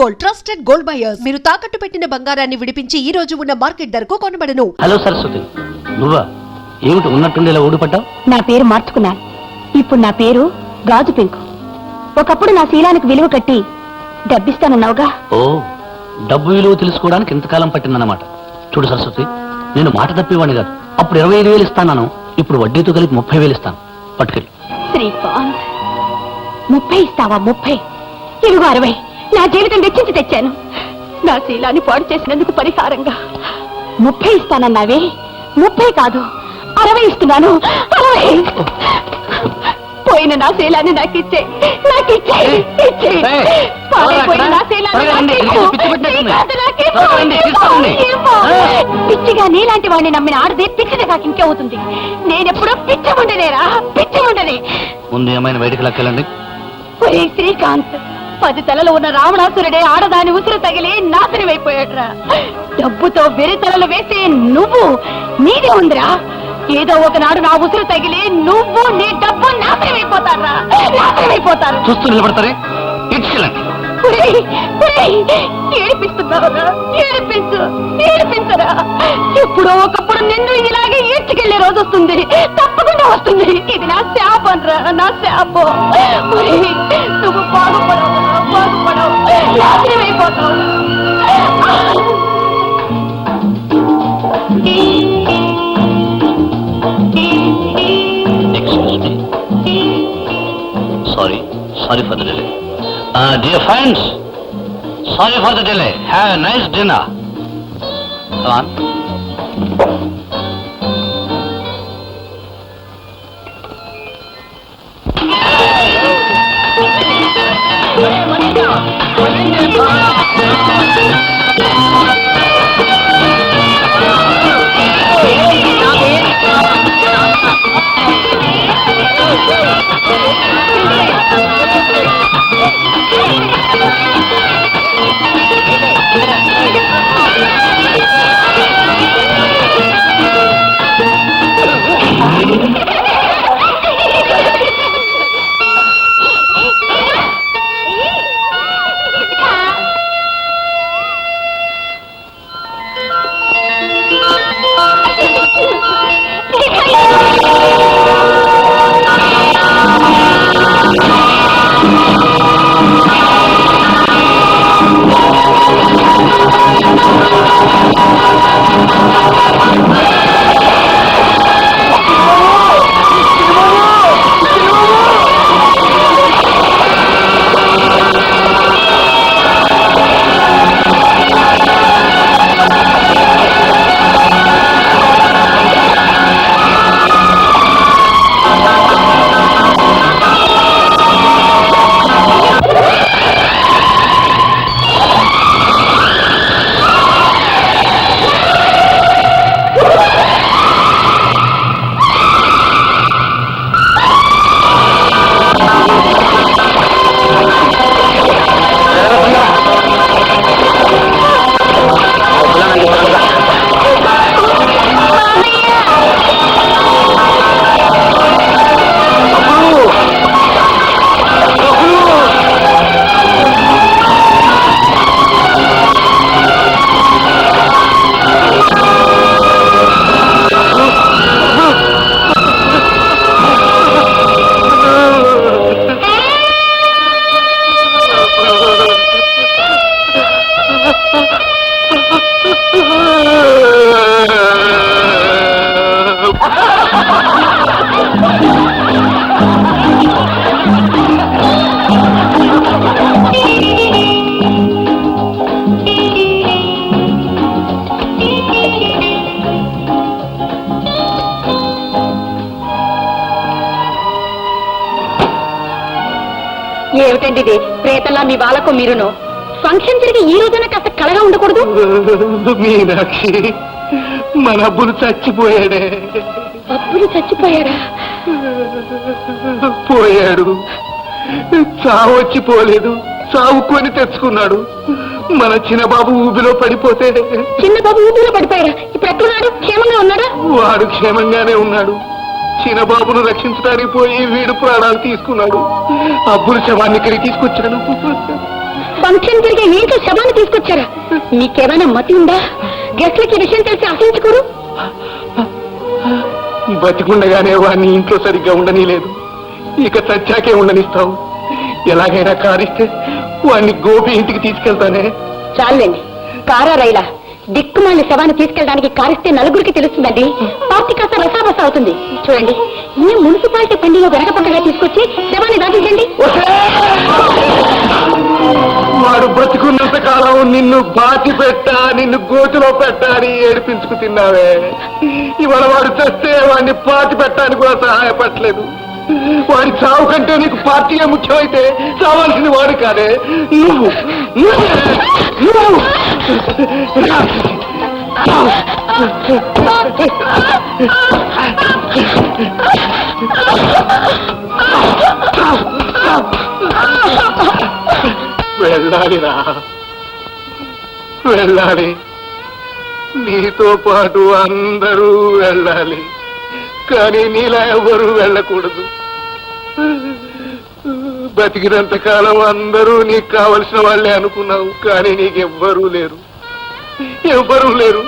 Gold, trusted gold buyers. మీరు తాకట్టు పెట్టిన బంగారాన్ని విడిపించి ఈ రోజు ఉన్న మార్కెట్ ధరకు కొనబడను. హలో సరస్వతి, నువ్వా? ఏమిటి ఉన్నట్టుండి ఇలా ఊడిపడ్డావు? నా పేరు మార్చుకున్నాను. ఇప్పుడు నా పేరు గాజు పెంకు. ఒకప్పుడు నా శీలానికి విలువ కట్టి డబ్బిస్తానన్నావుగా. ఓ, డబ్బు విలువ తెలుసుకోవడానికి ఇంతకాలం పట్టిందన్నమాట. చూడు సరస్వతి, నేను మాట తప్పేవాడిని కాదు. అప్పుడు 25,000 ఇస్తాను, ఇప్పుడు వడ్డీతో కలిపి 30,000 ఇస్తాను. పట్టుకెళ్ళి. శ్రీకాంత్, 30 ఇస్తావా? 30 ఇదిగో 60. నా జీవితం వెచ్చించి తెచ్చాను. నా శీలాన్ని పాడు చేసినందుకు పరిహారంగా 30 ఇస్తానన్నావే. 30 కాదు, 60 ఇస్తున్నాను. 60. పోయిన నా శీలాన్ని నాకిచ్చే. పిచ్చిగా నీలాంటి వాడిని నమ్మిన ఆడదే పిచ్చిది కాక ఇంకేవుతుంది. నేనెప్పుడో పిచ్చముండనేరా, పిచ్చముండనే. ముందు ఏమైనా బయటకు లెక్కెళ్ళండి. శ్రీకాంత్, 10 తలలు ఉన్న రావణాసురుడే ఆడదాని ఉసురు తగిలి నాశనమైపోయాడురా. డబ్బుతో వెరి తలలు వేసే నువ్వు, నీదే ఉందిరా. ఏదో ఒకనాడు నా ఉసురు తగిలి నువ్వు నీ డబ్బు నాశనమైపోతారా, నాశనమైపోతారు. చూస్తూ నిలబడతారే, ఇచ్చుకెళ్ళండి. ఏడిపిస్తున్నావురా, ఏడిపించరా. ఎప్పుడో ఒకప్పుడు నిన్ను ఇలాగే ఈడ్చుకెళ్లే రోజు వస్తుంది, తప్పకుండా వస్తుంది. ఇది నా శాపం రా, నా శాపం. నువ్వు బాగుపడవు, నాశనమైపోతావు. Sorry for the delay. Dear friends, sorry for the delay. Have a nice dinner. Come on. ఏమిటండి ఇది? ప్రేతల్లా మీ వాళ్ళకు మీరును ఫంక్షన్ జరిగి ఈ రోజున కాస్త కళగా ఉండకూడదు? మీనాక్షి, మన అబ్బులు చచ్చిపోయాడే. అబ్బులు చచ్చిపోయాడా? పోయాడు. చావు వచ్చి పోలేదు, చావుకొని తెచ్చుకున్నాడు. మన చిన్నబాబు ఊబిలో పడిపోతే. చిన్నబాబు ఊబిలో పడిపోయాడా? ఇప్పుడు ఎక్కడున్నాడు? క్షేమంగా ఉన్నాడా? వాడు క్షేమంగానే ఉన్నాడు. చిన్నబాబును రక్షించడానికి పోయి వీడు ప్రాణాలు తీసుకున్నాడు. అబ్బుల శవాన్ని ఇక్కడికి తీసుకొచ్చాను. ఫంక్షన్ జరిగే ఇంట్లో శవాన్ని తీసుకొచ్చారా? మీకేమైనా మతి ఉందా? గెస్ట్లకి విషయం తెలిసి అసహించుకోరు. బతికుండగానే వాడిని ఇంట్లో సరిగ్గా ఉండనీలేదు, ఇక చచ్చాకే ఉండనిస్తావు. ఎలాగైనా కారిస్తే వాడిని గోపి ఇంటికి తీసుకెళ్తానే. చాలండి, కారా రైలా దిక్కుమాలిన శవాన్ని తీసుకెళ్ళడానికి కారిస్తే నలుగురికి తెలుస్తుందండి. పార్టీ కాస్త రసాబస అవుతుంది. చూడండి, ఈ మున్సిపాలిటీ పండుగ వెనకపక్కగా తీసుకొచ్చి శవాన్ని దాటించండి. వాడు బతికున్నంత కాలం నిన్ను బాచి పెట్టా, నిన్ను గోతిలో పెట్టా అని ఏడిపించుకు తిన్నావే. ఇవాళ వాడు చస్తే వాడిని పాతి పెట్టడానికి కూడా సహాయపడలేదు. వాడి చావు కంటే నీకు పార్టీయే ముఖ్యమైతే చావాల్సింది వాడు కాదే, నువ్వు. వెళ్ళాలిరా, వెళ్ళాలి. నీతో పాటు అందరూ వెళ్ళాలి, కానీ నీలా ఎవరు వెళ్ళకూడదు. బతికినంత కాలం అందరూ నీకు కావలసిన వాళ్ళే అనుకున్నావు, కానీ నీకెవ్వరూ లేరు, ఎవ్వరూ లేరు.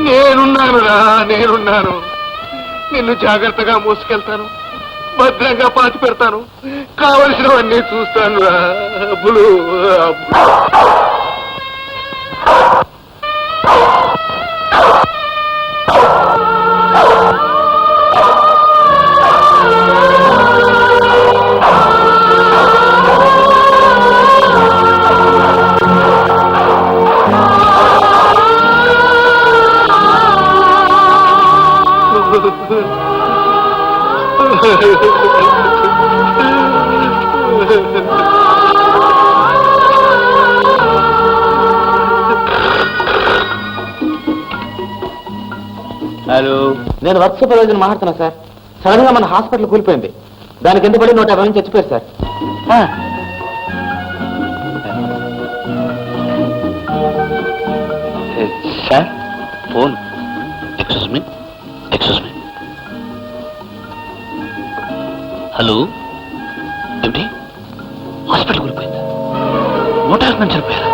నేనున్నానురా, నేనున్నాను. నిన్ను జాగ్రత్తగా మోసుకెళ్తాను, భద్రంగా పాతి పెడతాను, కావలసినవన్నీ చూస్తాను రా. అబ్బులు హలో, నేను వర్క్ సూపర్వైజర్ మాట్లాడుతున్నా సార్. సడన్ గా మన హాస్పిటల్ కూలిపోయింది. దానికి ఎంత పడి 150 మంది చచ్చిపోయారు sir. Sir phone. Excuse me. Hello, ఏమిటి? హాస్పిటల్ కూలిపోయింది, 150 మంది చనిపోయారా?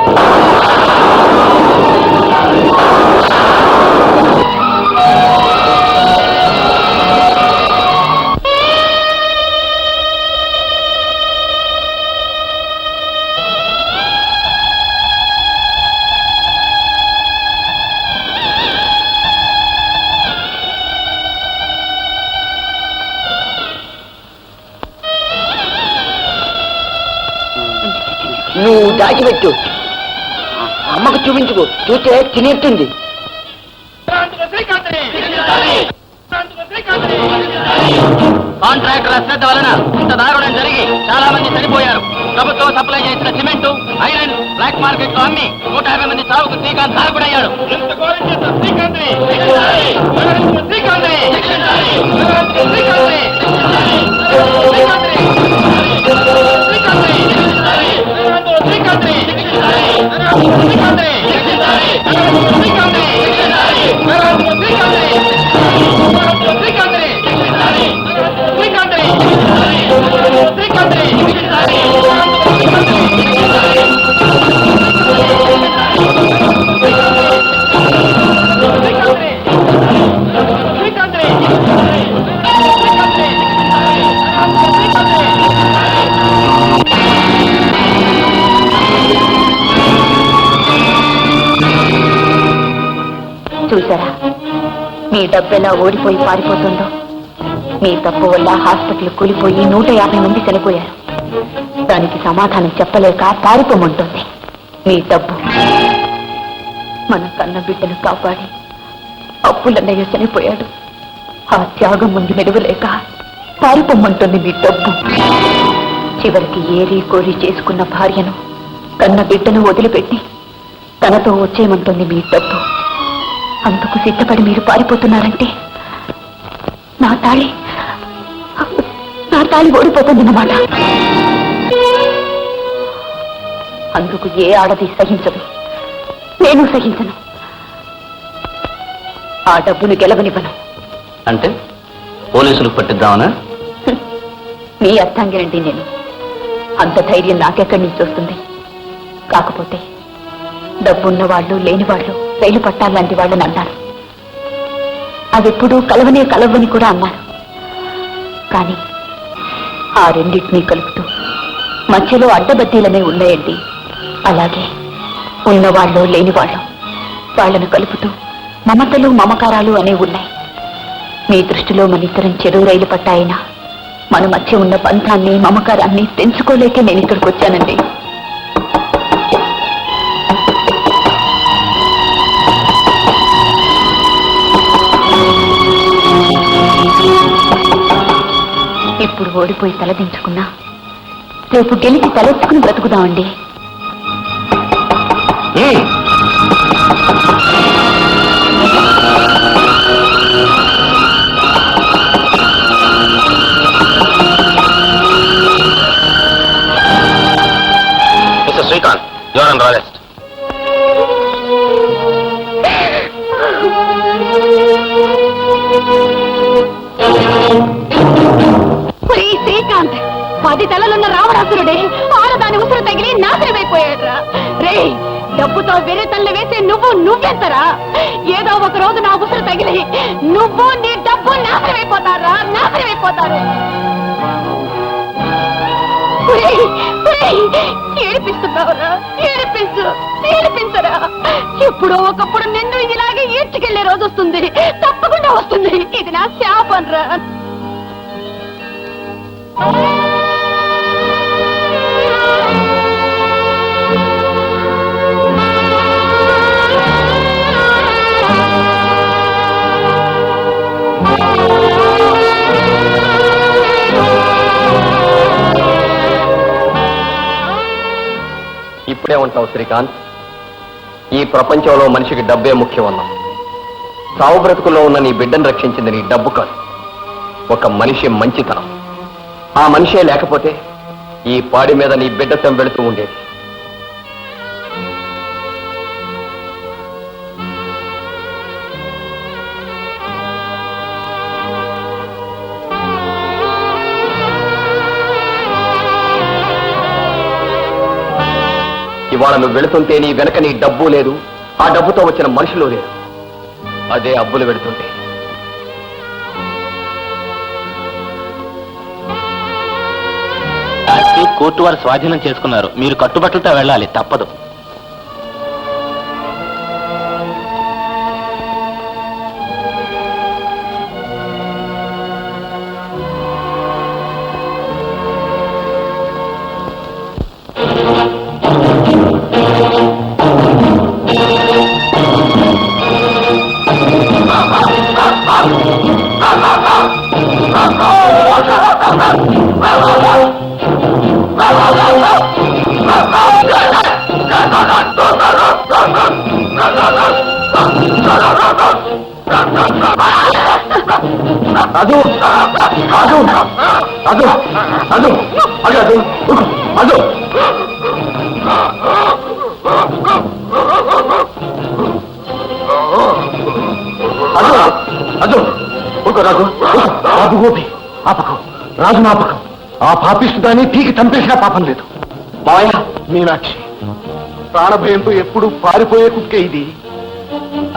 నువ్వు దాచిపెట్టు, అమ్మకు చూపించుకో, చూస్తే తినేస్తుంది. కాంట్రాక్టర్ అశ్రద్ధ వలన ఇంత దారుణం జరిగి చాలా మంది చనిపోయారు. ప్రభుత్వం సప్లై చేసిన సిమెంట్, ఐరన్ బ్లాక్ మార్కెట్ లో అమ్మి 150 మంది చావుకు శ్రీకాంత్ తారకుడయ్యాడు. చూసారా, మీ డబ్బెలా ఓడిపోయి పారిపోతుందో. మీ తప్పు వల్ల హాస్పిటల్ కూలిపోయి 150 మంది చనిపోయారు. దానికి సమాధానం చెప్పలేక పారిపోమంటుంది మీ డబ్బు. మన కన్న బిడ్డను కాపాడి అప్పులన్నయ్య చనిపోయాడు. ఆ త్యాగం ముందు నిలవలేక పారిపోమంటుంది మీ డబ్బు. చివరికి ఏరి కోరి చేసుకున్న భార్యను, కన్న బిడ్డను వదిలిపెట్టి తనతో వచ్చేయమంటుంది మీ డబ్బు. అందుకు సిద్ధపడి మీరు పారిపోతున్నారంటే నా తాళి ఓడిపోతుందన్నమాట. అందుకు ఏ ఆడది సహించదు, నేను సహించను. ఆ డబ్బును గెలవనివ్వను. అంటే పోలీసులకు పట్టిద్దామనా? మీ అర్థంగినండి నేను. అంత ధైర్యం నాకెక్కడి నుంచి వస్తుంది? కాకపోతే డబ్బున్న వాళ్ళు లేని వాళ్ళు రైలు పట్టాలంటి వాళ్ళని అన్నారు. అవెప్పుడూ కలవనే కలవని కూడా అన్నారు. కానీ ఆ రెండింటినీ కలుపుతూ మధ్యలో అడ్డబద్దీలనే ఉన్నాయండి. అలాగే ఉన్నవాళ్ళు లేని వాళ్ళు వాళ్ళను కలుపుతూ మమతలు మమకారాలు అనే ఉన్నాయి. మీ దృష్టిలో మన ఇద్దరం చెరువు రైలు పట్టాయినా మన మధ్య ఉన్న బంధాన్ని మమకారాన్ని తెంచుకోలేకే నేను ఇక్కడికి వచ్చానండి. ఇప్పుడు ఓడిపోయి తలదించుకున్నా రేపు గెలిచి తలెత్తుకుని బ్రతుకుదామండి. Mister Srikanth, you are under arrest. Srikanth, 10 తలలున్న రావణాసురుడే ఆడదాని ఉసురు తగిలి నాశనమైపోయాడురా. రే, డబ్బుతో వేరే తల్లి వేసే నువ్వెంతరా? ఏదో ఒక రోజు నా ఉసురు తగిలి నువ్వు నీ డబ్బు నాశనమైపోతారా, నాశనమైపోతారు. ఏడిపిస్తున్నావురా, ఏడిపించరా. ఎప్పుడో ఒకప్పుడు నిన్ను ఇలాగే ఈడ్చుకెళ్లే రోజు వస్తుంది, తప్పకుండా వస్తుంది. ఇది నా శాపం రా. ఇప్పుడే ఉంటావు శ్రీకాంత్. ఈ ప్రపంచంలో మనిషికి డబ్బే ముఖ్యం అన్నావు. సావు బ్రతుకుల్లో ఉన్న నీ బిడ్డను రక్షించింది నీ డబ్బు కాదు, ఒక మనిషి మంచితనం. ఆ మనిషే లేకపోతే ఈ పాడి మీద నీ బిడ్డ తెంబెడుతూ ఉండేది. ఇవాళ నువ్వు వెళుతుంటే నీ వెనక నీ డబ్బు లేదు, ఆ డబ్బుతో వచ్చిన మనుషులు లేదు. అదే అబ్బులు వెళుతుంటే కోర్టు వారు స్వాధీనం చేసుకున్నారు. మీరు కట్టుబట్టలతో వెళ్ళాలి, తప్పదు. అదు అదు అదు అదు అదు అదు అదు అదు ఒక రాజు బాబు గోపి ఆపకం, రాజు నాపకం. ఆ పాపిస్తుదాన్ని పీకి చంపేసినా పాపం లేదు. మాయ మీనాక్షి ప్రాణభయంతో ఎప్పుడు పారిపోయే కుక్కే ఇది.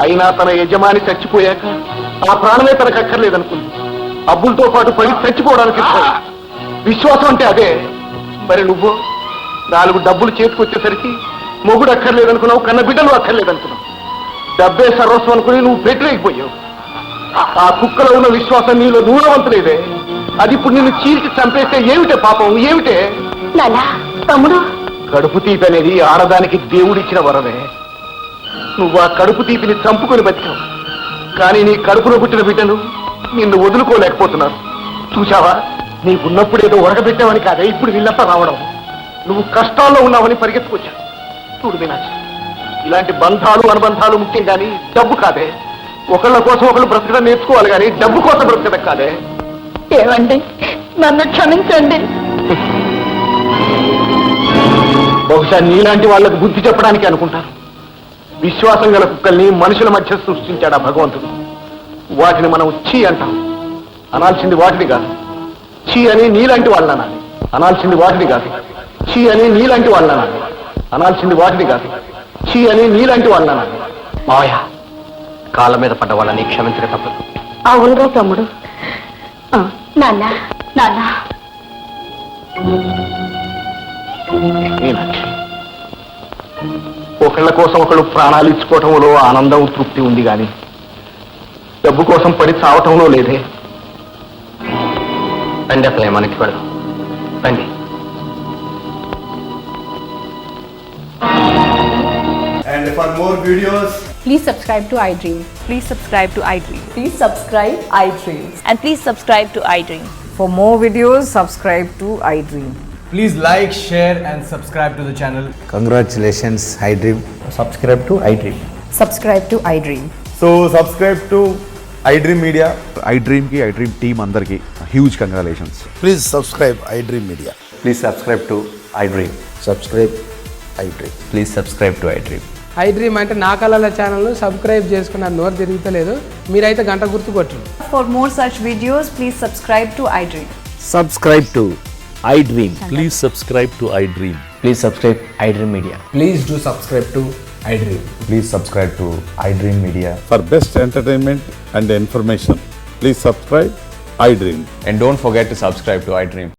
అయినా తన యజమాని చచ్చిపోయాక ఆ ప్రాణమే తనకు అక్కర్లేదనుకుంది. అబ్బులతో పాటు పడి చచ్చిపోవడానికి విశ్వాసం అంటే అదే. మరి నువ్వు 4 డబ్బులు చేతికొచ్చేసరికి మొగుడు అక్కర్లేదనుకున్నావు, కన్న బిడ్డలు అక్కర్లేదనుకున్నావు. డబ్బే సర్వస్వం అనుకుని నువ్వు పెట్టలేకపోయావు. ఆ కుక్కలో ఉన్న విశ్వాసం నీలో దూరవంతులేదే. అది ఇప్పుడు నిన్ను చీల్చి చంపేస్తే ఏమిటే పాపం, ఏమిటే? తమ్ముడు, కడుపు తీపి అనేది ఆడదానికి దేవుడిచ్చిన వరమే. నువ్వు ఆ కడుపు తీపిని చంపుకొని బతికావు. కానీ నీ కడుపులో పుట్టిన బిడ్డను నిన్ను వదులుకోలేకపోతున్నారు. చూశావా, నీకున్నప్పుడేదో ఉరగబెట్టావని కాదే ఇప్పుడు వీళ్ళంతా రావడం. నువ్వు కష్టాల్లో ఉన్నావని పరిగెత్తుకొచ్చావు. చూడు మీనాక్షి, ఇలాంటి బంధాలు అనుబంధాలు ముఖ్యం కానీ డబ్బు కాదే. ఒకళ్ళ కోసం ఒకళ్ళు బ్రతకడం నేర్చుకోవాలి కానీ డబ్బు కోసం బ్రతకడం కాదే. ఏమండి, నన్ను క్షమించండి. బహుశా నీలాంటి వాళ్ళకు బుద్ధి చెప్పడానికి అనుకుంటాను. విశ్వాసం గల కుక్కల్ని మనుషుల మధ్య సృష్టించాడు ఆ భగవంతుడు. వాటిని మనం చీ అంటాం. అనాల్సింది వాటిని కాదు, చీ అని నీలాంటి వాళ్ళని అనాలి. అనాల్సింది వాటిని కాదు, చీ అని నీలాంటి వాళ్ళని అనాలి. అనాల్సింది వాటిని కాదు, చీ అని నీలాంటి వాళ్ళని అనాలి. మావయ్య, కాళ్ళ మీద పడ్డ వాళ్ళని క్షమించక తప్పదు. అవునరా తమ్ముడు. నాన్న నాన్న, మీనాక్షి, ఒకళ్ళ కోసం ఒకళ్ళు ప్రాణాలు ఇచ్చుకోవటంలో ఆనందం తృప్తి ఉంది కానీ డబ్బు కోసం పడి చావటంలో లేదే. రండి అసలే మనకి పెడదాం, రండి. And for more videos, please subscribe to iDream. Please subscribe to iDream. Please subscribe iDream. And please subscribe to iDream. For more videos, subscribe to iDream. please like, share, and subscribe to the channel. Congratulations, iDream. Subscribe to iDream. Subscribe to iDream. So subscribe to iDream Media. iDream ki iDream team andarki huge congratulations. Please subscribe iDream Media. Please subscribe to iDream. Subscribe iDream. Please subscribe to iDream. iDream అంటే నా కళల ఛానల్ను subscribe చేసుకున్న నోరు తిరుగుతలేదు, మీరైతే గంట గుర్తు కొట్టండి. For more such videos, please subscribe to iDream. Subscribe to iDream. Please subscribe to iDream. Please subscribe iDream Media. Please do subscribe to iDream. Please subscribe to iDream Media. For best entertainment and information, please subscribe iDream. And don't forget to subscribe to iDream.